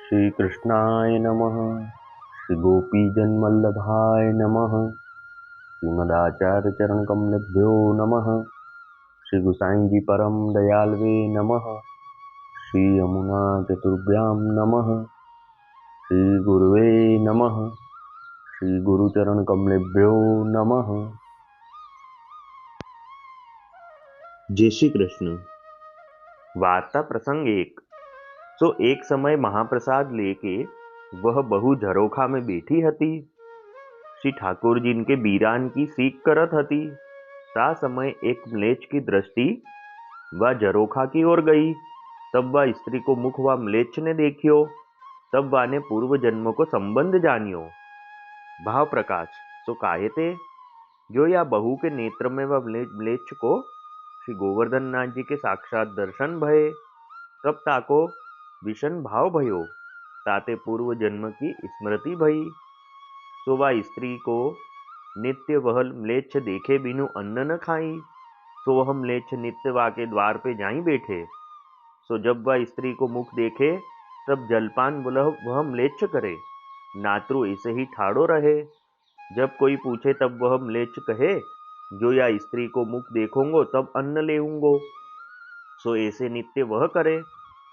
श्री कृष्णाय नमः। श्री गोपीजनवल्लभाय नमः। श्रीमदाचार्य चरण कमलेभ्यो नमः। श्री गुसाई जी परम दयालवे नमः। श्री यमुना चतुर्भ्यां नमः। श्री गुरुवे नमः। श्री गुरुचरण कमलेभ्यो नमः। जय श्री कृष्ण। वार्ता प्रसंग एक। सो एक समय महाप्रसाद लेके वह बहू झरोखा में बैठी हती। श्री ठाकुर जी इनके बीरान की सीख करत हती। ता समय एक म्लेच्छ की दृष्टि वह झरोखा की ओर गई। तब वह स्त्री को मुख व म्लेच्छ ने देखियो। तब वाने पूर्व जन्म को संबंध जानियो। भाव प्रकाश। सो काहे थे जो या बहू के नेत्र में वह म्लेच्छ को श्री गोवर्धन नाथ जी के साक्षात दर्शन भये। तब ताको विषण भाव भयो। ताते पूर्व जन्म की स्मृति भई। तो वह स्त्री को नित्य वह म्लेच्छ देखे बिनु अन्न न खाई। सो वह म्लेच्छ नित्य वा के द्वार पे जाई बैठे। सो जब वह स्त्री को मुख देखे तब जलपान वह म्लेच्छ करे। नात्रु ऐसे ही ठाड़ो रहे। जब कोई पूछे तब वह म्लेच्छ कहे, जो या स्त्री को मुख देखूंगो तब अन्न लेऊंगो। सो ऐसे नित्य वह करे,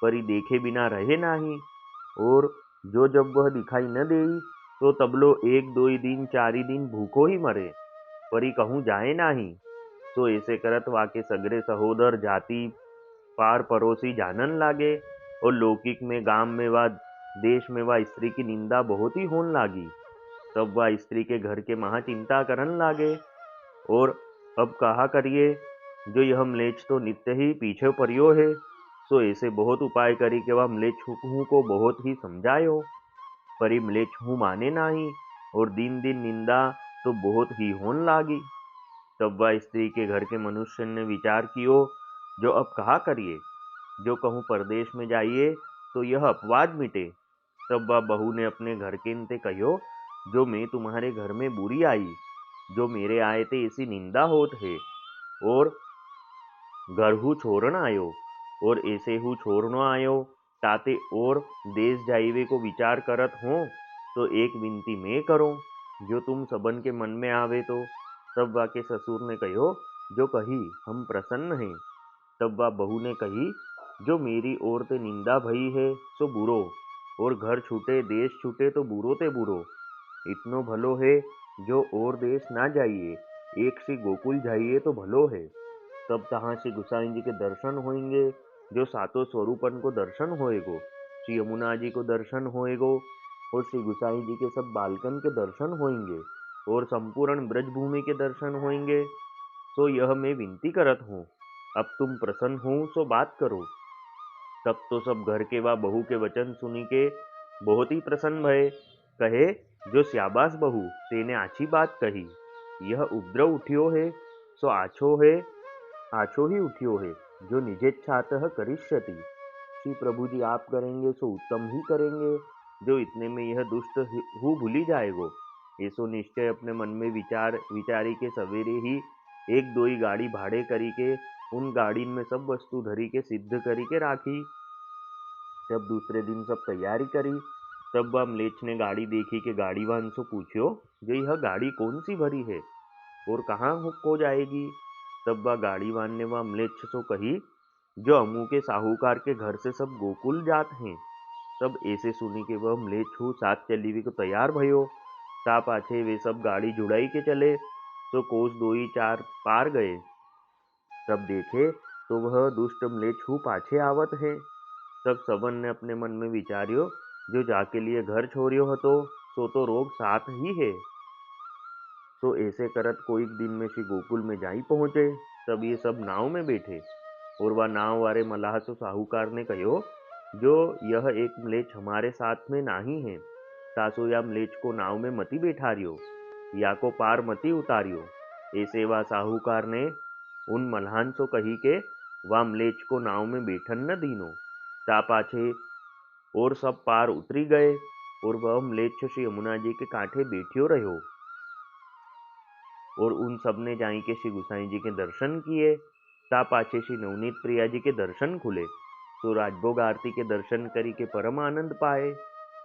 परी देखे बिना रहे नाही। और जो जब वह दिखाई न देई तो तबलो एक दो दिन चारी दिन भूखो ही मरे, परी कहूँ जाए नाही। सो ऐसे करत वाके सगरे सहोदर जाति पार पड़ोसी जानन लागे। और लौकिक में गांव में व देश में वह स्त्री की निंदा बहुत ही होने लागी। तब वह स्त्री के घर के महा चिंता करन लागे। और अब कहा करिए, जो यह म्लेच्छ तो नित्य ही पीछे परियो है। सो ऐसे बहुत उपाय करी कि वह म्लेच्छ को बहुत ही समझायो, परी म्लेच्छ हूँ माने नाही। और दिन दिन निंदा तो बहुत ही होन लागी। तब वह स्त्री के घर के मनुष्य ने विचार कियो, जो अब कहा करिए। जो कहूँ परदेश में जाइए तो यह अपवाद मिटे। तब वह बहू ने अपने घर के इनते कहो, जो मैं तुम्हारे घर में बुरी आई, जो मेरे आए थे ऐसी निंदा होत है। और घर हूँ छोड़न आयो, और ऐसे हूँ छोड़नो आयो। ताते और देश जाइवे को विचार करत हो तो एक विनती मैं करो, जो तुम सबन के मन में आवे तो। तब वह के ससुर ने कहो, जो कही हम प्रसन्न हैं। तब वह बहू ने कही, जो मेरी ओर ते निंदा भई है सो बुरो, और घर छूटे देश छूटे तो बुरो ते बुरो। इतनो भलो है जो और देश ना जाइए, एक सी गोकुल जाइए तो भलो है। तब तहाँ श्री गुसाई जी के दर्शन होंगे, जो सातों स्वरूपन को दर्शन होएगो। श्री यमुना जी को दर्शन होएगो, और श्री गुसाई जी के सब बालकन के दर्शन होंगे, और संपूर्ण ब्रजभूमि के दर्शन होंगे। सो यह मैं विनती करत हूँ, अब तुम प्रसन्न हो सो बात करो। तब तो सब घर के व बहू के वचन सुनी के बहुत ही प्रसन्न भये। कहे, जो श्याबाश बहू तेने आछी बात कही। यह उपद्रव उठियो है सो आछो है, आछो ही उठियो है। जो निजेच्छातः करिष्यति। श्री प्रभु जी आप करेंगे सो उत्तम ही करेंगे। जो इतने में यह दुष्ट हु भूली जाएगो। ऐसो निश्चय अपने मन में विचारी के सवेरे ही एक दो ही गाड़ी भाड़े करी के उन गाड़ी में सब वस्तु धरी के सिद्ध करी के राखी। जब दूसरे दिन सब तैयारी करी, तब वह म्लेच्छ ने गाड़ी देखी कि गाड़ीवान से पूछ्यो, जो यह गाड़ी कौन सी भरी है और कहाँ को जाएगी। तब वह गाड़ीवान ने वह म्लेच्छ सो कही, जो अमू के साहूकार के घर से सब गोकुल जात हैं। तब ऐसे सुनी के वह म्लेच्छ साथ चली भी को तैयार भयो। ता पाछे वे सब गाड़ी जुड़ाई के चले, तो कोस दो ही चार पार गए। तब देखे तो वह दुष्ट म्लेच्छ पाछे आवत है। तब सबन ने अपने मन में विचार्यो, जो जाके लिए घर छोड़ियो हतो सो तो रोग साथ ही है। तो ऐसे करत कोई दिन में श्री गोकुल में जाई पहुंचे। तब ये सब नाव में बैठे, और वह नाव वाले मल्लाह तो साहूकार ने कहो, जो यह एक म्लेच्छ हमारे साथ में नाही है, तासो या म्लेच्छ को नाव में मती बैठारियो, या को पार मती उतारियो। ऐसे वह साहूकार ने उन मल्हान सो कही के वह म्लेच्छ को नाव में बैठन न दीनो। ता पाछे और सब पार उतरी गए, और वह म्लेच्छ श्री यमुना जी के कांठे बैठियो रहो। और उन सब ने जाई के श्री गुसाई जी के दर्शन किए। ता पाछे श्री नवनीत प्रिया जी के दर्शन खुले। तो राजभोग आरती के दर्शन करी के परम आनंद पाए।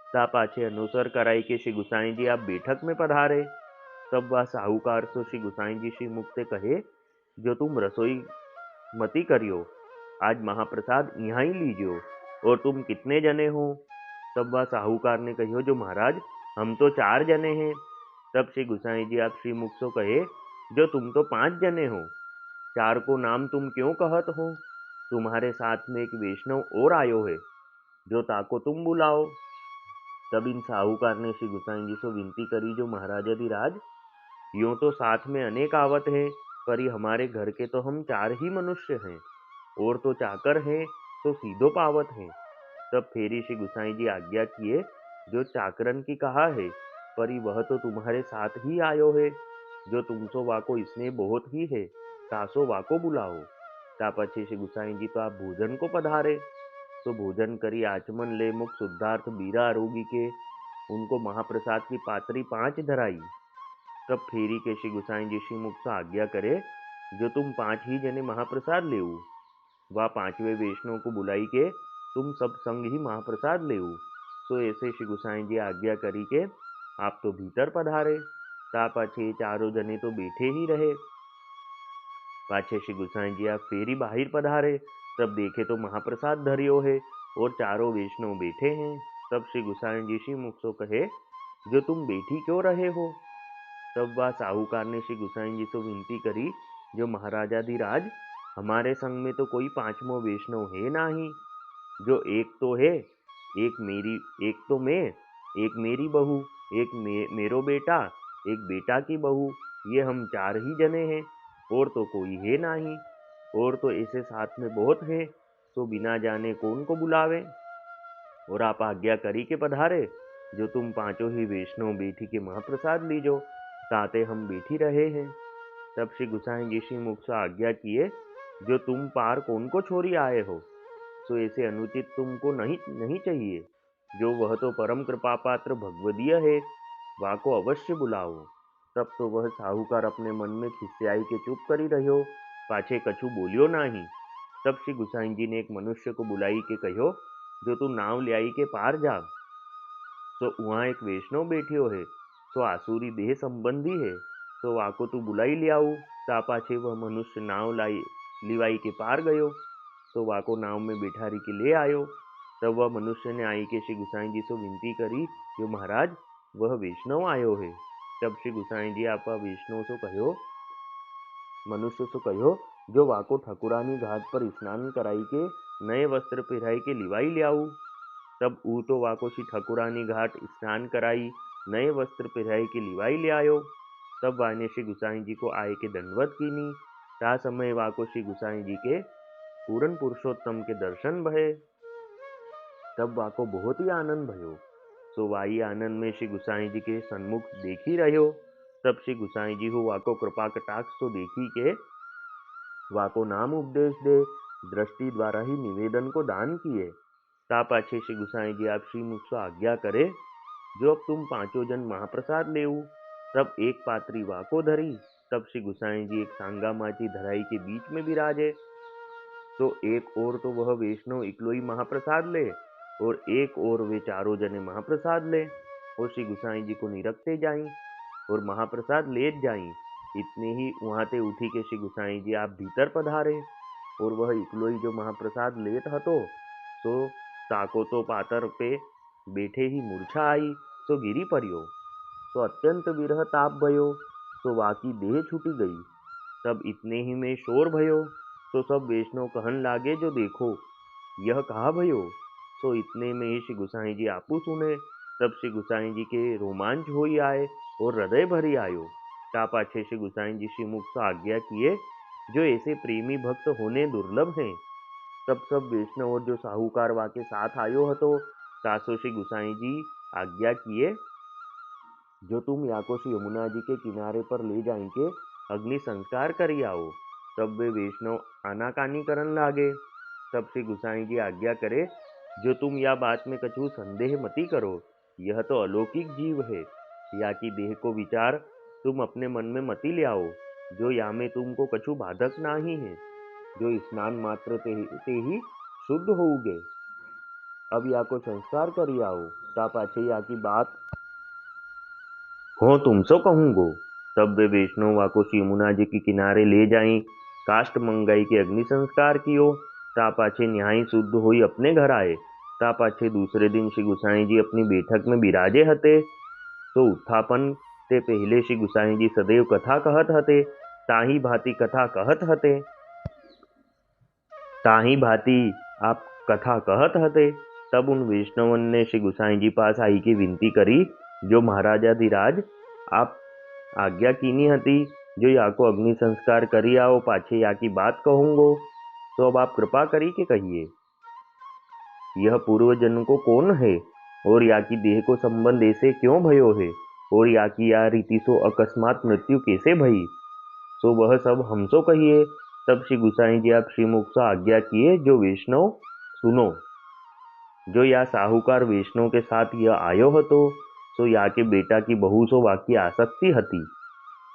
ता पाछे अनुसर कराई के श्री गुसाई जी आप बैठक में पधारे। तब वह साहूकार तो श्री गुसाई जी श्री मुख से कहे, जो तुम रसोई मती करियो, आज महाप्रसाद यहाँ ही लीजियो। और तुम कितने जने हो? तब वह साहूकार ने कहियो, जो महाराज हम तो 4 जने हैं। तब श्री गुसाई जी आप श्री मुख से कहे, जो तुम तो 5 जने हो, 4 को नाम तुम क्यों कहत हो? तुम्हारे साथ में एक वैष्णव और आयो है, जो ताको तुम बुलाओ। तब इन साहूकार ने श्री गुसाई जी से विनती करी, जो महाराजाधिराज यूं तो साथ में अनेक आवत है, पर ये हमारे घर के तो हम 4 ही मनुष्य हैं, और तो चाकर हैं तो सीधो पावत हैं। तब फेरी श्री गुसाई जी आज्ञा किए, जो चाकरन की कहा है, पर वह तो तुम्हारे साथ ही आयो है, जो तुमसो वाको इसने बहुत ही है, तासो वाको बुलाओ। ता पछी श्री गुसाई जी तो आप भोजन को पधारे। तो भोजन करी आचमन ले मुख शुद्धार्थ बीरा रोगी के, उनको महाप्रसाद की पात्री 5 धराई। तब फेरी के श्री गुसाई जी श्री मुख से आज्ञा करे, जो तुम 5 ही जने महाप्रसाद लेऊ। वह 5वें वैष्णव को बुलाई के, तुम सब संग ही महाप्रसाद लेऊ। तो ऐसे श्री गुसाई जी आज्ञा करी के आप तो भीतर पधारे। ता पाछे चारों जने तो बैठे ही रहे। पाछे श्री गुसाई जी आप फेरी बाहिर पधारे। तब देखे तो महाप्रसाद धरियो है, और चारों वैष्णव बैठे हैं। तब श्री गुसाई जी श्री मुख से कहे, जो तुम बैठी क्यों रहे हो? तब वह साहूकार ने श्री गुसाई जी से विनती करी, जो महाराजाधिराज हमारे संग में तो कोई 5वां वैष्णव है नहीं, जो एक तो है, एक तो मैं, एक मेरी बहू, एक मेरो बेटा, एक बेटा की बहू, ये हम 4 ही जने हैं, और तो कोई है नहीं। और तो ऐसे साथ में बहुत है, तो बिना जाने कौन को बुलावे। और आप आज्ञा करी के पधारे, जो तुम 5 ही वैष्णव बैठी के महाप्रसाद लीजो, ताते हम बैठी रहे हैं। तब श्री गुसाई जी श्री मुख से आज्ञा किए, जो तुम पार कौन को छोड़ी आए हो, सो ऐसे अनुचित तुमको नहीं नहीं चाहिए। जो वह तो परम कृपा पात्र भगवदीय है, वाको अवश्य बुलाओ। तब तो वह साहूकार अपने मन में खिसियाई के चुप करी रहो, पाछे कछु बोलियो नाही। तब श्री गुसाई जी ने एक मनुष्य को बुलाई के कहो, जो तू नाव ले आई के पार जा, तो वहाँ एक वैष्णव बैठियो है, सो आसुरी देह संबंधी है, तो वाको तू बुलाई ले आऊ। ता पाछे वह मनुष्य नाव लाई लिवाई के पार गयो, तो वाको नाव में बिठारी के ले आयो। तब वह मनुष्य ने आई के श्री गुसाई जी से विनती करी, जो महाराज वह वैष्णव आयो है। तब श्री गुसाई जी आप वैष्णव से कहो, मनुष्य से कहो, जो वाको ठकुरानी घाट पर स्नान कराई के नए वस्त्र पहराई के लिवाई ले आऊ। तब ऊ तो वाको श्री ठकुरानी घाट स्नान कराई, नए वस्त्र पहराई के लिवाई ले आयो। तब वाने श्री गुसाई जी को आए के दंडवत कीनी। ता समय वाको श्री गुसाई जी के पूरन पुरुषोत्तम के दर्शन भये। तब वाको बहुत ही आनंद भयो। सो वाई आनंद में श्री गुसाई जी के सन्मुख देखी रहो। तब श्री गुसाई जी हो वाको कृपा कटाक्ष तो देखी के वाको नाम उपदेश दे, दृष्टि द्वारा ही निवेदन को दान किए। ता पाछे श्री गुसाई जी आप श्री मुख से आज्ञा करे, जो अब तुम 5 जन महाप्रसाद लेऊ। तब एक पात्री वाको धरी। तब श्री गुसाई जी एक सांगा माची धराई के बीच में विराजे। तो एक और तो वह वैष्णव इकलोई महाप्रसाद ले, और एक और वे चारों जने महाप्रसाद ले, और श्री गुसाई जी को निरखते जाई, और महाप्रसाद लेत जाई। इतने ही वहां ते उठी के श्री गुसाई जी आप भीतर पधारे। और वह इकलोई जो महाप्रसाद लेत हतो, सो ताको तो पातर पे बैठे ही मूर्छा आई, सो गिरी पर्यो। सो अत्यंत विरह ताप भयो, सो वाकी देह छूटी गई। तब इतने ही में शोर भयो, तो सब वैष्णव कहन लागे, जो देखो यह कहा भयो। सो इतने में ही श्री गुसाई जी आपू सुने। तब श्री गुसाई जी के रोमांच होई आए, और हृदय भरी आयो। ता पाछे श्री गुसाई जी श्री मुख से आज्ञा किए, जो ऐसे प्रेमी भक्त होने दुर्लभ हैं। तब सब वैष्णव और जो साहूकार वाके साथ आयो हतो, तासो श्री गुसाई जी आज्ञा किए, जो तुम याको श्री यमुना जी के किनारे पर ले जाएंगे, अग्नि संस्कार करी आओ। तब वे वैष्णव आनाकानी करन लागे। तब श्री गुसाई जी आज्ञा करे, जो तुम या बात में कछु संदेह मती करो, यह तो अलौकिक जीव है, या की देह को विचार तुम अपने मन में मती ले आओ, जो या में तुमको कछु बाधक नाही है, जो स्नान मात्र ते ही शुद्ध होगे। अब या को संस्कार करी आओ, ता पाछे या की बात हो तुमसो कहूंगो। तब वे वैष्णव को यमुना जी के किनारे ले जाई, काष्ट मंगाई के अग्नि संस्कार कियो। ता पाछे न्याय शुद्ध हुई अपने घर आए। ता पाछे दूसरे दिन श्री गुसाई जी अपनी बैठक में बिराजे हते। तो उत्थापन ते पहले श्री गुसाई जी सदैव कथा कहत हते। ताही भांति कथा कहत हते। ताही भांति आप कथा कहत हते। तब उन वैष्णवन ने श्री गुसाई जी पास आई की विनती करी, जो महाराजाधिराज आप आज्ञा कीनी हती, जो या को अग्नि संस्कार करी आओ, पाछे या की बात कहूंगो। तो अब आप कृपा करी के कहिए, यह पूर्व जन्म को कौन है, और या की देह को संबंध ऐसे क्यों भयो है, और या की या रीति सो अकस्मात मृत्यु कैसे भई, सो वह सब हमसो कहिए। तब श्री गुसाई जी आप श्रीमुख से आज्ञा किए, जो वैष्णव सुनो। जो या साहूकार वैष्णव के साथ यह आयो हतो, सो या के बेटा की बहू सो वाकी आसक्ति हती।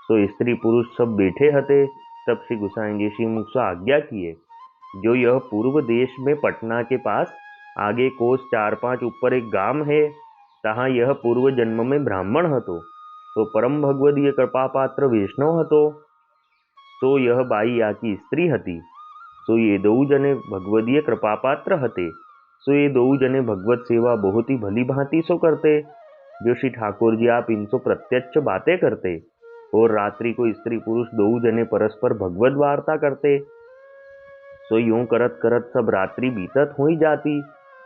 सो स्त्री पुरुष सब बैठे हते। तब श्री गुसाई जी श्रीमुख से आज्ञा किए, जो यह पूर्व देश में पटना के पास आगे कोस 4-5 ऊपर एक गांव है, तहाँ यह पूर्व जन्म में ब्राह्मण हतो। तो परम भगवदीय कृपा पात्र वैष्णव हतो। तो यह बाई या की स्त्री हती। सो ये दो जने भगवदीय कृपा पात्र हते। सो ये दो जने भगवत सेवा बहुत ही भली भांति सो करते, जो श्री ठाकुर जी आप इनसो प्रत्यक्ष बातें करते। और रात्रि को स्त्री पुरुष दो जने परस्पर भगवत वार्ता करते। सो यूं करत करत सब रात्रि बीतत हुई जाती,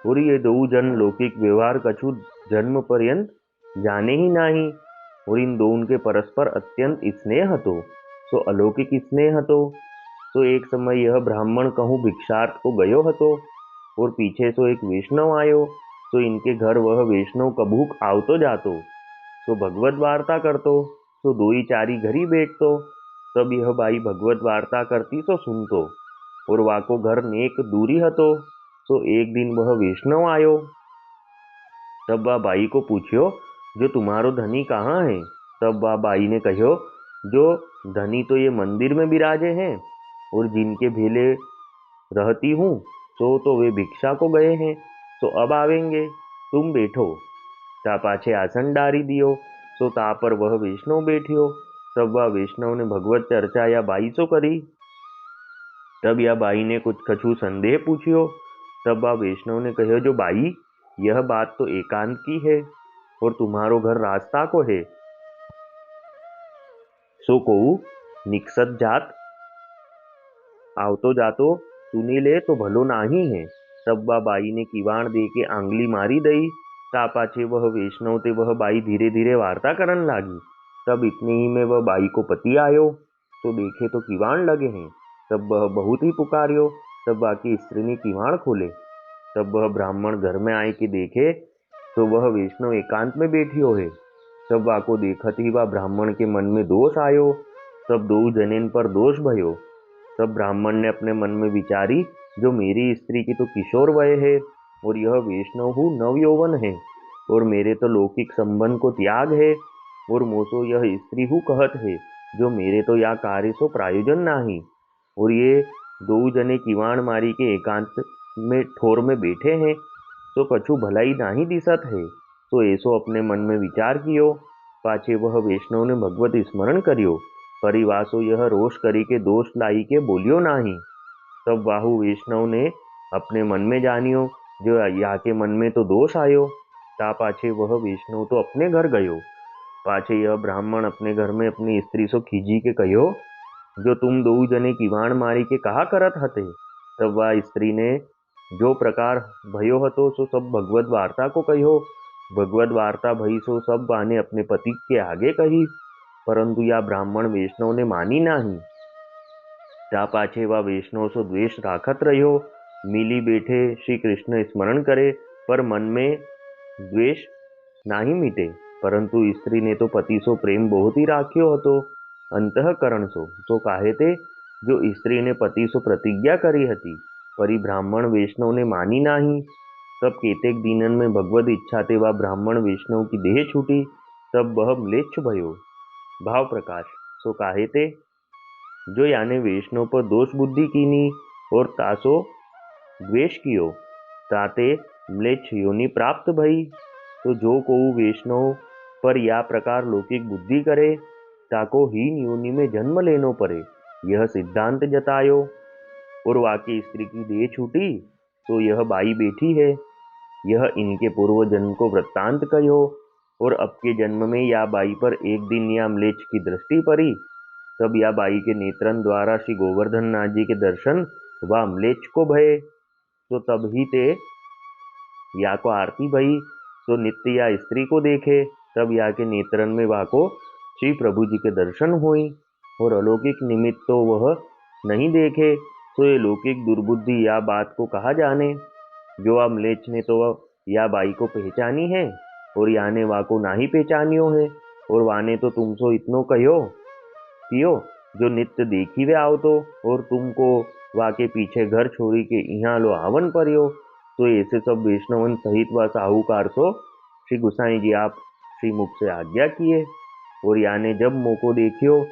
और ये दो जन लौकिक व्यवहार कछु जन्म पर्यंत जाने ही नहीं। और इन दोनों के परस्पर अत्यंत स्नेह हतो, सो अलौकिक स्नेह हतो। तो एक समय यह ब्राह्मण कहूँ भिक्षार्थ को गयो हतो, और पीछे सो एक वैष्णव आयो। तो इनके घर वह वैष्णव कबूक आवतो जातो, सो भगवत वार्ता करतो। सो दो ही चारी घरी बैठतो। तब यह बाई भगवत वार्ता करती सो सुनतो, और वाको घर नेक दूरी हतो। सो एक दिन वह वैष्णव आयो। तब वह बाई को पूछ्यो, जो तुम्हारो धनी कहाँ है। तब वह बाई ने कहो, जो धनी तो ये मंदिर में विराजे हैं, और जिनके भेले रहती हूँ, सो तो वे भिक्षा को गए हैं, सो अब आवेंगे, तुम बैठो। ता पाछे आसन डारी दियो। सो ता पर वह वैष्णव बैठियो। तब वह वैष्णव ने भगवत चर्चा या बाई सो करी। तब या बाई ने कुछ कछु संदेह पूछियो। तब वह वैष्णव ने कहो, जो बाई यह बात तो एकांत की है, और तुम्हारो घर रास्ता को है, सो को निकसत जात आवतो जातो सुनी ले तो भलो नाही है। तब वह बाई ने किवाड़ दे के आंगली मारी दई। ता पाछे वह वैष्णव ते वह बाई धीरे धीरे वार्ता करन लागी। तब इतने ही में वह बाई को पति आयो, तो देखे तो किवाड़ लगे हैं। तब वह बहुत ही पुकारियो। तब बाकी स्त्री ने किवाड़ खोले। तब वह ब्राह्मण घर में आए के देखे, तो वह वैष्णव एकांत में बैठियो है। तब वाको देखत ही वह ब्राह्मण के मन में दोष आयो। तब दो जनेन पर दोष भयो। तब ब्राह्मण ने अपने मन में विचारी, जो मेरी स्त्री की तो किशोर वय है, और यह वैष्णव हूँ नव यौवन है, और मेरे तो लौकिक संबंध को त्याग है, और मोसो यह स्त्री हूँ कहत है, जो मेरे तो या कार्य सो प्रायोजन नाही। और ये दो जने किवाड़ मारी के एकांत में ठोर में बैठे हैं, तो कछु भलाई नाही दिसत है। तो ऐसो अपने मन में विचार कियो। पाछे वह वैष्णव ने भगवत स्मरण करियो। परिवासो यह रोष करी के दोष लाई के बोलियो नाही। तब बाहु वैष्णव ने अपने मन में जानियो, जो या के मन में तो दोष आयो। ता पाछे वह वैष्णव तो अपने घर गयो। पाछे यह ब्राह्मण अपने घर में अपनी स्त्री सो खीजी के कहो, जो तुम दो जने किवाड़ मारी के कहा करत हते। तब वह स्त्री ने जो प्रकार भयो हतो सो सब भगवत वार्ता को कहो। भगवत वार्ता भई सो सब बाने अपने पति के आगे कही, परंतु या ब्राह्मण वैष्णव ने मानी नहीं। ता पाछे वह वैष्णव सो द्वेष राखत रह्यो। मिली बैठे श्री कृष्ण स्मरण करे, पर मन में द्वेष नाही मिटे। परंतु स्त्री ने तो पति सो प्रेम बहुत ही राख्यो हतो, अंतःकरण सो काहे ते, जो स्त्री ने पति सो प्रतिज्ञा करी हती, परी ब्राह्मण वैष्णव ने मानी नाही। तब केतेक दिनन में भगवत इच्छा ते वह ब्राह्मण वैष्णव की देह छूटी। तब वह म्लेच्छ भयो। भाव प्रकाश सो काहे ते, जो याने वैष्णव पर दोष बुद्धि कीनी, और तासो द्वेष कियो ताते म्लेच्छ योनि प्राप्त भई। तो जो को वैष्णव पर या प्रकार लौकिक बुद्धि करे ताको हीन योनि में जन्म लेनो पड़े, यह सिद्धांत जतायो। और वाकी स्त्री की देह छूटी तो यह बाई बैठी है, यह इनके पूर्व जन्म को वृत्तांत कहो। और अब के जन्म में या बाई पर एक दिन या म्लेच्छ की दृष्टि पड़ी, तब या बाई के नेत्रन द्वारा श्री गोवर्धन नाथ जी के दर्शन व म्लेच्छ को भये। तो तब ही ते या को आरती भई, तो नित्य या स्त्री को देखे, तब या के नेत्रन में वाको श्री प्रभु जी के दर्शन हुई। और अलौकिक निमित्त तो वह नहीं देखे, तो ये लौकिक दुर्बुद्धि या बात को कहा जाने। जो आ म्लेच्छ ने तो या बाई को पहचानी है, और या ने वाको ना ही पहचानियो है। और वाने तो तुमसो इतनो कहो पियो जो नित्य देखी वे आओ और तुमको वाके पीछे घर छोड़ी के यहाँ लो आवन परियो। तो ऐसे सब वैष्णवन सहित व साहूकार सो श्री गुसाई जी आप श्री मुख से आज्ञा किए। और याने जब मोको देखियो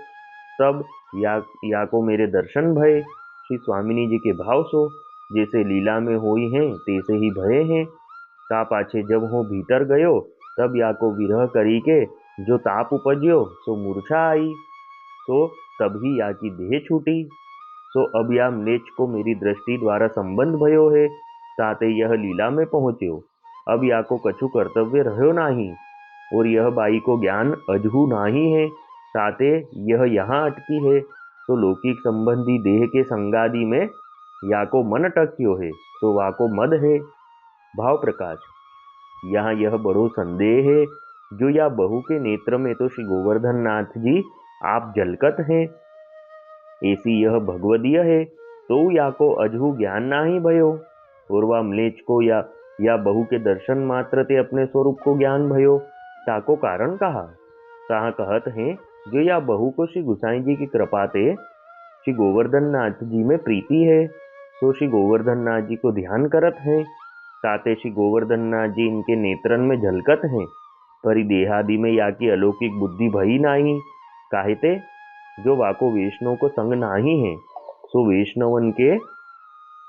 तब या को मेरे दर्शन भय। श्री स्वामिनी जी के भाव सो जैसे लीला में होई हैं तैसे ही भये हैं। ता पाछे जब हो भीतर गयो तब या को विरह करी के जो ताप उपज्यो सो मूर्छा आई। तो तभी या की देह छूटी। सो अब या म्लेच्छ को मेरी दृष्टि द्वारा संबंध भयो है, ताते यह लीला में पहुंच्यो। अब या को कछु कर्तव्य रह्यो नाही, और यह बाई को ज्ञान अजहू नाही है, ताते यह यहाँ अटकी है। तो लौकिक संबंधी देह के संगादि में या को मन अटक्यो है, तो वा को मद है। भाव प्रकाश यहाँ यह बड़ो संदेह है, जो या बहू के नेत्र में तो श्री गोवर्धन नाथ जी आप झलकत हैं, ऐसी यह भगवदीय है, तो या को अजहू ज्ञान ना ही भयो। और वह म्लेच्छ को या बहू के दर्शन मात्र ते अपने स्वरूप को ज्ञान भयो, ताको कारण कहा। कहा कहत हैं जो या बहू को श्री गुसाई जी की कृपा ते श्री गोवर्धन नाथ जी में प्रीति है, तो श्री गोवर्धन नाथ जी को ध्यान करत हैं, ताते श्री गोवर्धन नाथ जी इनके नेत्रन में झलकत हैं। परि देहादि में या की अलौकिक बुद्धि भई नाही, काहेते जो वाको वैष्णव को संग नाही है, सो वैष्णवन के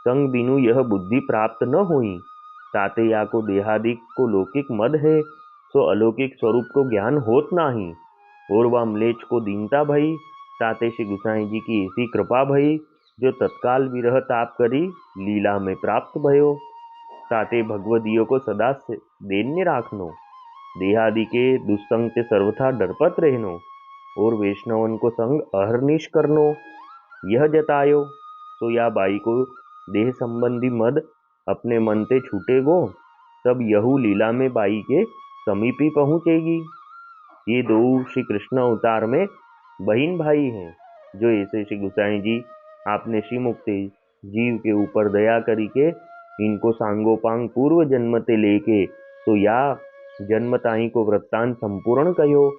संग बिनु यह बुद्धि प्राप्त न हुई। ताते या को देहादिक को लौकिक मद है, सो अलौकिक स्वरूप को ज्ञान होत नाही। और वह म्लेच्छ को दीनता भई, ताते श्री गुसाई जी की ऐसी कृपा भई जो तत्काल विरह ताप करी लीला में प्राप्त भयो। ताते भगवदियों को सदा से दैन्य राखनो, देहादि के दुस्संग से सर्वथा डरपत रहनो, और वैष्णवन को संग अहर्निश करनो, यह जतायो। तो या बाई को देह संबंधी मद अपने मन ते छूटेगो, तब यहू लीला में बाई के समीप ही पहुंचेगी। ये दो श्री कृष्ण अवतार में बहन भाई हैं, जो ऐसे श्री गुसाई जी आपने श्री मुक्ति जीव के ऊपर दया करी के इनको सांगोपांग पूर्व जन्म ते लेके तो या जन्मताई को वृत्तांत संपूर्ण कहो।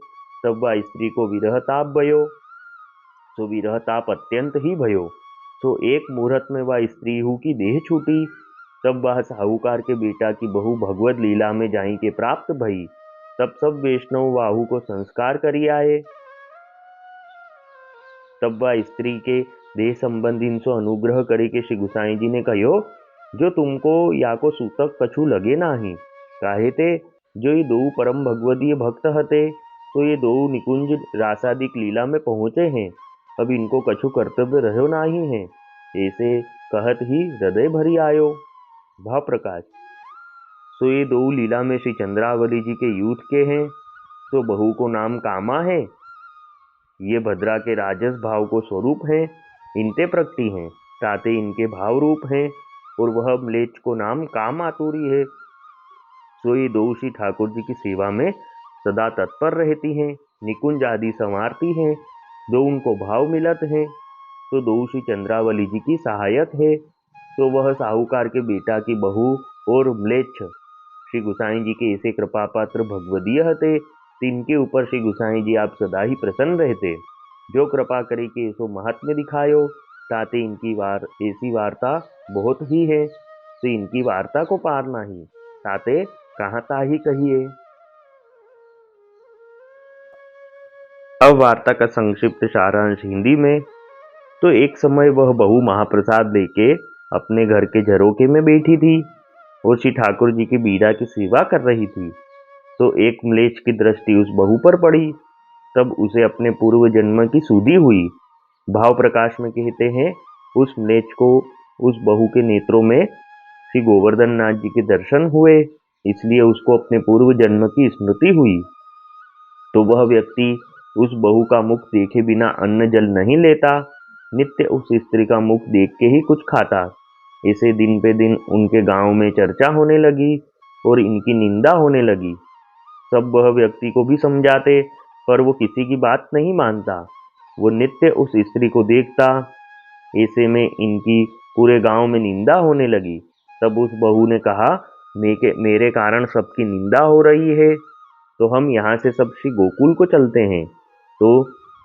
तब वह स्त्री को विरह ताप भयो, तो विरह ताप अत्यंत ही भयो। तो एक मुहूर्त में वह स्त्री हु की देह छूटी। तब वह साहूकार के बेटा की बहू भगवत लीला में जाई के प्राप्त भई। तब सब वैष्णव वाहु को संस्कार करी आए। तब वह स्त्री के देह संबंधी सो अनुग्रह करे के श्री गुसाई जी ने कहो, जो तुमको या को सूतक कछु लगे नाही, काहे ते जो ये दो परम भगवदीय भक्त हते, तो ये दो निकुंज रासादिक लीला में पहुंचे हैं, अब इनको कछु कर्तव्य रहो नाही है। ऐसे कहत ही हृदय भरी आयो। भाव प्रकाश सो ये दो लीला में श्री चंद्रावली जी के यूथ के हैं, तो बहू को नाम कामा है, ये भद्रा के राजस भाव को स्वरूप है, इनते प्रकटी हैं, ताते इनके भाव रूप हैं। और वह म्लेच्छ को नाम काम आतुरी है। सो ये दो श्री ठाकुर जी की सेवा में सदा तत्पर रहती हैं, निकुंज आदि संवारती हैं, दो उनको भाव मिलत हैं। तो दो श्री चंद्रावली जी की सहायक है, तो वह साहूकार के बेटा की बहू और म्लेच्छ श्री गुसाई जी के ऐसे कृपा पात्र भगवदीय हते, तिनके ऊपर श्री गुसाई जी आप सदा ही प्रसन्न रहते, जो कृपा करे के ऐसो महात्म्य दिखायो। ताते इनकी ऐसी वार्ता बहुत ही है, तो इनकी वार्ता को पार नहीं, ताते कहाँ ताही कहिए। अब वार्ता का संक्षिप्त सारांश हिंदी में। तो एक समय वह बहू महाप्रसाद लेके अपने घर के झरोखे में बैठी थी और श्री ठाकुर जी की बीड़ा की सेवा कर रही थी। तो एक म्लेच्छ की दृष्टि उस बहू पर पड़ी। तब उसे अपने पूर्व जन्म की सुधि हुई। भाव प्रकाश में कहते हैं, उस म्लेच्छ को उस बहू के नेत्रों में श्री गोवर्धन नाथ जी के दर्शन हुए, इसलिए उसको अपने पूर्व जन्म की स्मृति हुई। तो वह व्यक्ति उस बहू का मुख देखे बिना अन्न जल नहीं लेता, नित्य उस स्त्री का मुख देख के ही कुछ खाता। ऐसे दिन पे दिन उनके गांव में चर्चा होने लगी और इनकी निंदा होने लगी। सब वह व्यक्ति को भी समझाते, पर वो किसी की बात नहीं मानता। वो नित्य उस स्त्री को देखता। ऐसे में इनकी पूरे गांव में निंदा होने लगी। तब उस बहू ने कहा, मेरे कारण सबकी निंदा हो रही है, तो हम यहाँ से सब श्री गोकुल को चलते हैं, तो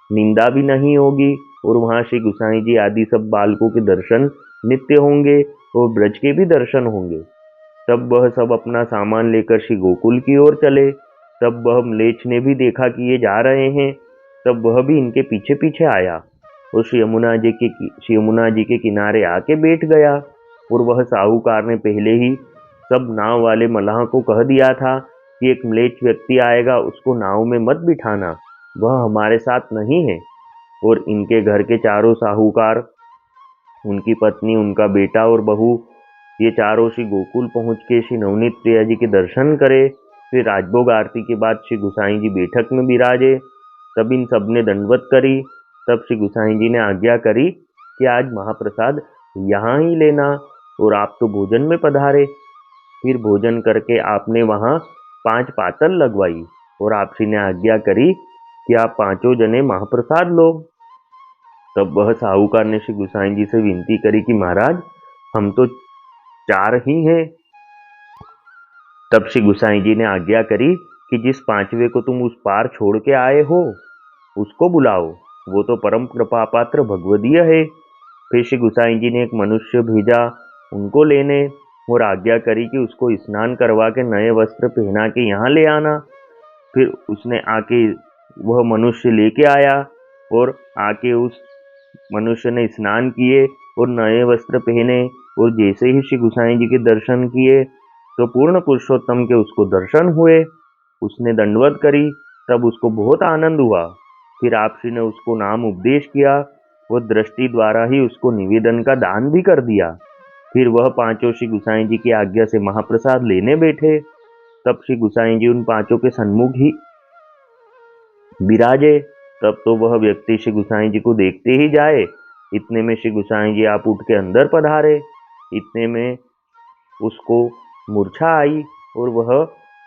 निंदा भी नहीं होगी और वहाँ श्री गुसाई जी आदि सब बालकों के दर्शन नित्य होंगे और ब्रज के भी दर्शन होंगे। तब वह सब अपना सामान लेकर श्री गोकुल की ओर चले। तब वह म्लेच्छ ने भी देखा कि ये जा रहे हैं, तब वह भी इनके पीछे पीछे आया और श्री यमुना जी के किनारे आके बैठ गया। और वह साहूकार ने पहले ही सब नाव वाले मल्लाह को कह दिया था कि एक म्लेच्छ व्यक्ति आएगा, उसको नाव में मत बिठाना, वह हमारे साथ नहीं है। और इनके घर के चारों साहूकार, उनकी पत्नी, उनका बेटा और बहू, ये चारों श्री गोकुल पहुंच के श्री नवनीत प्रिया जी के दर्शन करे। फिर राजभोग आरती के बाद श्री गुसाई जी बैठक में विराजे। तब इन सब ने दंडवत करी। तब श्री गुसाई जी ने आज्ञा करी कि आज महाप्रसाद यहाँ ही लेना और आप तो भोजन में पधारे। फिर भोजन करके आपने वहाँ 5 पातल लगवाई और आपसी ने आज्ञा करी कि आप पांचों जने महाप्रसाद लो। तब वह साहूकार ने श्री गुसाई जी से विनती करी कि महाराज, हम तो 4 ही हैं। तब श्री गुसाई जी ने आज्ञा करी कि जिस 5वें को तुम उस पार छोड़ के आए हो, उसको बुलाओ, वो तो परम कृपा पात्र भगवदीय है। फिर श्री गुसाई जी ने एक मनुष्य भेजा उनको लेने और आज्ञा करी कि उसको स्नान करवा के नए वस्त्र पहना के यहाँ ले आना। फिर उसने आके, वह मनुष्य लेके आया और आके उस मनुष्य ने स्नान किए और नए वस्त्र पहने और जैसे ही श्री गुसाई जी के दर्शन किए तो पूर्ण पुरुषोत्तम के उसको दर्शन हुए। उसने दंडवत करी, तब उसको बहुत आनंद हुआ। फिर आपसी ने उसको नाम उपदेश किया और दृष्टि द्वारा ही उसको निवेदन का दान भी कर दिया। फिर वह पांचों श्री गुसाई जी की आज्ञा से महाप्रसाद लेने बैठे। तब श्री गुसाई जी उन पांचों के सन्मुख ही विराजे। तब तो वह व्यक्ति श्री गुसाई जी को देखते ही जाए। इतने में श्री गुसाई जी आप उठ के अंदर पधारे। इतने में उसको मूर्छा आई और वह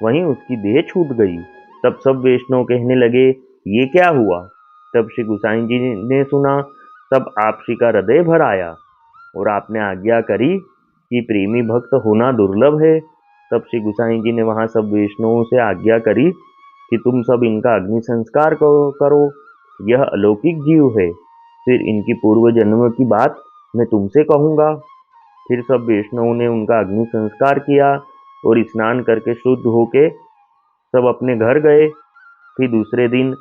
वहीं उसकी देह छूट गई। तब सब वैष्णव कहने लगे, ये क्या हुआ? तब श्री गुसाई जी ने सुना। तब आप श्री का हृदय भर आया और आपने आज्ञा करी कि प्रेमी भक्त होना दुर्लभ है। तब श्री गुसाई जी ने वहां सब वैष्णवों से आज्ञा करी कि तुम सब इनका अग्नि संस्कार करो, यह अलौकिक जीव है। फिर इनकी पूर्व जन्म की बात मैं तुमसे कहूंगा। फिर सब वैष्णवों ने उनका अग्नि संस्कार किया और स्नान करके शुद्ध होके सब अपने घर गए। फिर दूसरे दिन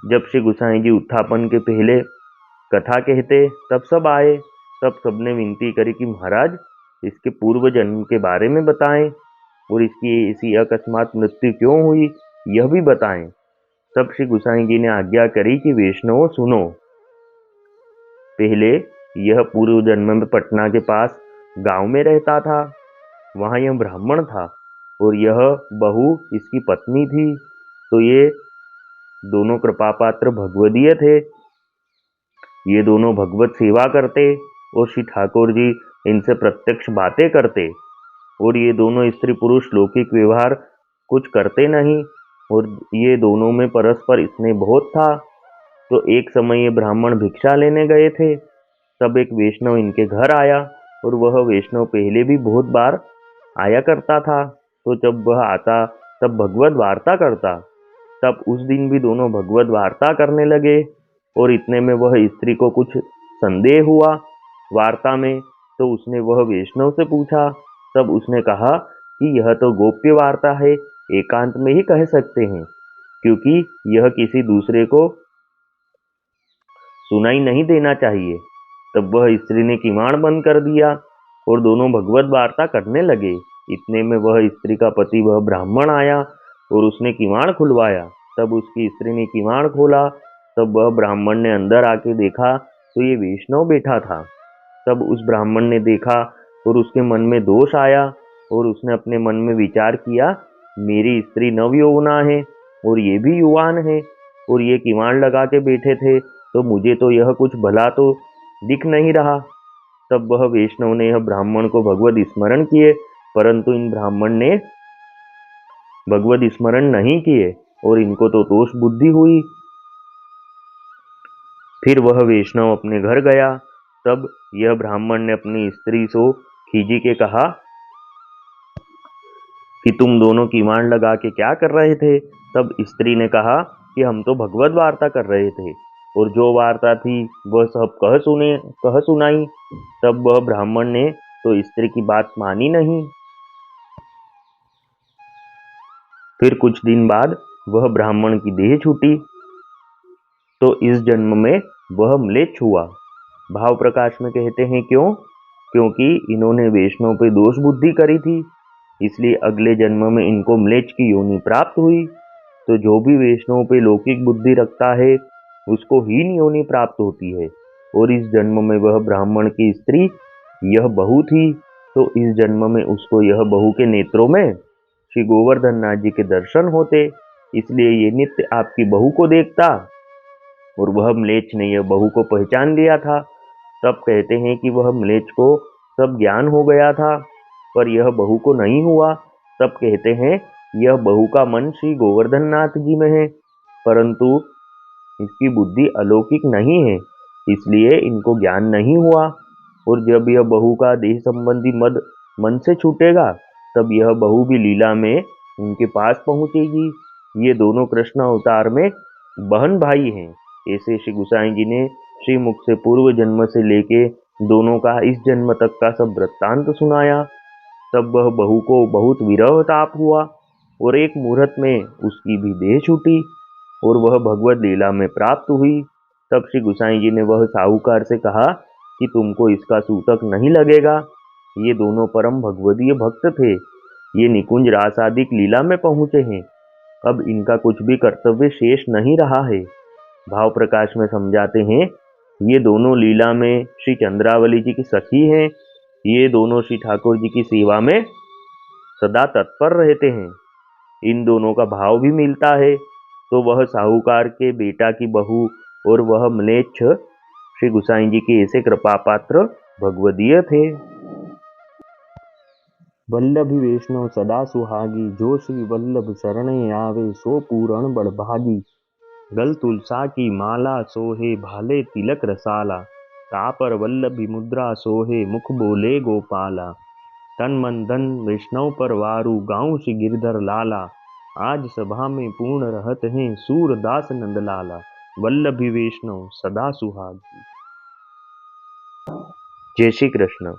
जब श्री गुसाई जी उत्थापन के पहले कथा कहते, तब सब आए। तब सबने विनती करी कि महाराज, इसके पूर्व जन्म के बारे में बताएं और इसकी ऐसी अकस्मात मृत्यु क्यों हुई, यह भी बताएं। तब श्री गुसाई जी ने आज्ञा करी कि वैष्णवों सुनो, पहले यह पूर्व जन्म में पटना के पास गांव में रहता था। वहां यह ब्राह्मण था और यह बहू इसकी पत्नी थी। तो ये दोनों कृपापात्र भगवदीय थे। ये दोनों भगवत सेवा करते और श्री ठाकुर जी इनसे प्रत्यक्ष बातें करते। और ये दोनों स्त्री पुरुष लौकिक व्यवहार कुछ करते नहीं और ये दोनों में परस्पर स्नेह बहुत था। तो एक समय ये ब्राह्मण भिक्षा लेने गए थे। तब एक वैष्णव इनके घर आया और वह वैष्णव पहले भी बहुत बार आया करता था। तो जब वह आता तब भगवत वार्ता करता। तब उस दिन भी दोनों भगवत वार्ता करने लगे और इतने में वह स्त्री को कुछ संदेह हुआ वार्ता में। तो उसने वह वैष्णव से पूछा। तब उसने कहा कि यह तो गोप्य वार्ता है, एकांत में ही कह सकते हैं, क्योंकि यह किसी दूसरे को सुनाई नहीं देना चाहिए। तब वह स्त्री ने किवाड़ बंद कर दिया और दोनों भगवत वार्ता करने लगे। इतने में वह स्त्री का पति वह ब्राह्मण आया और उसने किवाड़ खुलवाया। तब उसकी स्त्री ने किवाड़ खोला। तब वह ब्राह्मण ने अंदर आके देखा तो ये वैष्णव बैठा था। तब उस ब्राह्मण ने देखा और उसके मन में दोष आया और उसने अपने मन में विचार किया, मेरी स्त्री नवयौवना है और ये भी युवान है और ये किवाड़ लगा के बैठे थे, तो मुझे तो यह कुछ भला तो दिख नहीं रहा। तब वह वैष्णव ने यह ब्राह्मण को भगवत स्मरण किए, परंतु इन ब्राह्मण ने भगवत स्मरण नहीं किए और इनको तो दोष बुद्धि हुई। फिर वह वैष्णव अपने घर गया। तब यह ब्राह्मण ने अपनी स्त्री से खीजी के कहा कि तुम दोनों किवाड़ लगा के क्या कर रहे थे। तब स्त्री ने कहा कि हम तो भगवत वार्ता कर रहे थे और जो वार्ता थी वह सब कह सुनाई। तब वह ब्राह्मण ने तो स्त्री की बात मानी नहीं। फिर कुछ दिन बाद वह ब्राह्मण की देह छूटी, तो इस जन्म में वह म्लेच्छ हुआ। भाव प्रकाश में कहते हैं क्यों? क्योंकि इन्होंने वैष्णव पे दोष बुद्धि करी थी, इसलिए अगले जन्म में इनको म्लेच्छ की योनि प्राप्त हुई। तो जो भी वैष्णव पे लौकिक बुद्धि रखता है उसको हीन योनि प्राप्त होती है। और इस जन्म में वह ब्राह्मण की स्त्री यह बहू थी, तो इस जन्म में उसको यह बहू के नेत्रों में श्री गोवर्धन नाथ जी के दर्शन होते, इसलिए ये नित्य आपकी बहू को देखता। और वह म्लेच्छ ने यह बहू को पहचान लिया था। तब कहते हैं कि वह म्लेच्छ को सब ज्ञान हो गया था, पर यह बहू को नहीं हुआ। तब कहते हैं यह बहू का मन श्री गोवर्धन नाथ जी में है, परंतु इसकी बुद्धि अलौकिक नहीं है, इसलिए इनको ज्ञान नहीं हुआ। और जब यह बहू का देह संबंधी मद मन से छूटेगा, तब यह बहू भी लीला में उनके पास पहुंचेगी। ये दोनों कृष्ण अवतार में बहन भाई हैं। ऐसे श्री गोसाई जी ने श्रीमुख से पूर्व जन्म से लेके दोनों का इस जन्म तक का सब वृत्तांत सुनाया। तब वह बहू को बहुत विरह ताप हुआ और एक मुहूर्त में उसकी भी देह छूटी और वह भगवत लीला में प्राप्त हुई। तब श्री गोसाई जी ने वह साहूकार से कहा कि तुमको इसका सूतक नहीं लगेगा। ये दोनों परम भगवदीय भक्त थे, ये निकुंज रासादिक लीला में पहुंचे हैं, अब इनका कुछ भी कर्तव्य शेष नहीं रहा है। भाव प्रकाश में समझाते हैं, ये दोनों लीला में श्री चंद्रावली जी की सखी हैं। ये दोनों श्री ठाकुर जी की सेवा में सदा तत्पर रहते हैं। इन दोनों का भाव भी मिलता है। तो वह साहूकार के बेटा की बहू और वह म्लेच्छ श्री गोसाई जी के ऐसे कृपा पात्र भगवदीय थे। वल्लभी वैष्णव सदा सुहागी, जो श्री वल्लभ शरणे आवे सो पूरण बड़भागी। गल तुलसा की माला सोहे भाले तिलक रसाला, तापर वल्लभी मुद्रा सोहे मुख बोले गोपाला। तन मन धन वैष्णव पर वारू गाँव श्री गिरधर लाला, आज सभा में पूर्ण रहत हैं सूरदास नंदलाला। वल्लभी वैष्णव सदा सुहागी। जय श्री कृष्ण।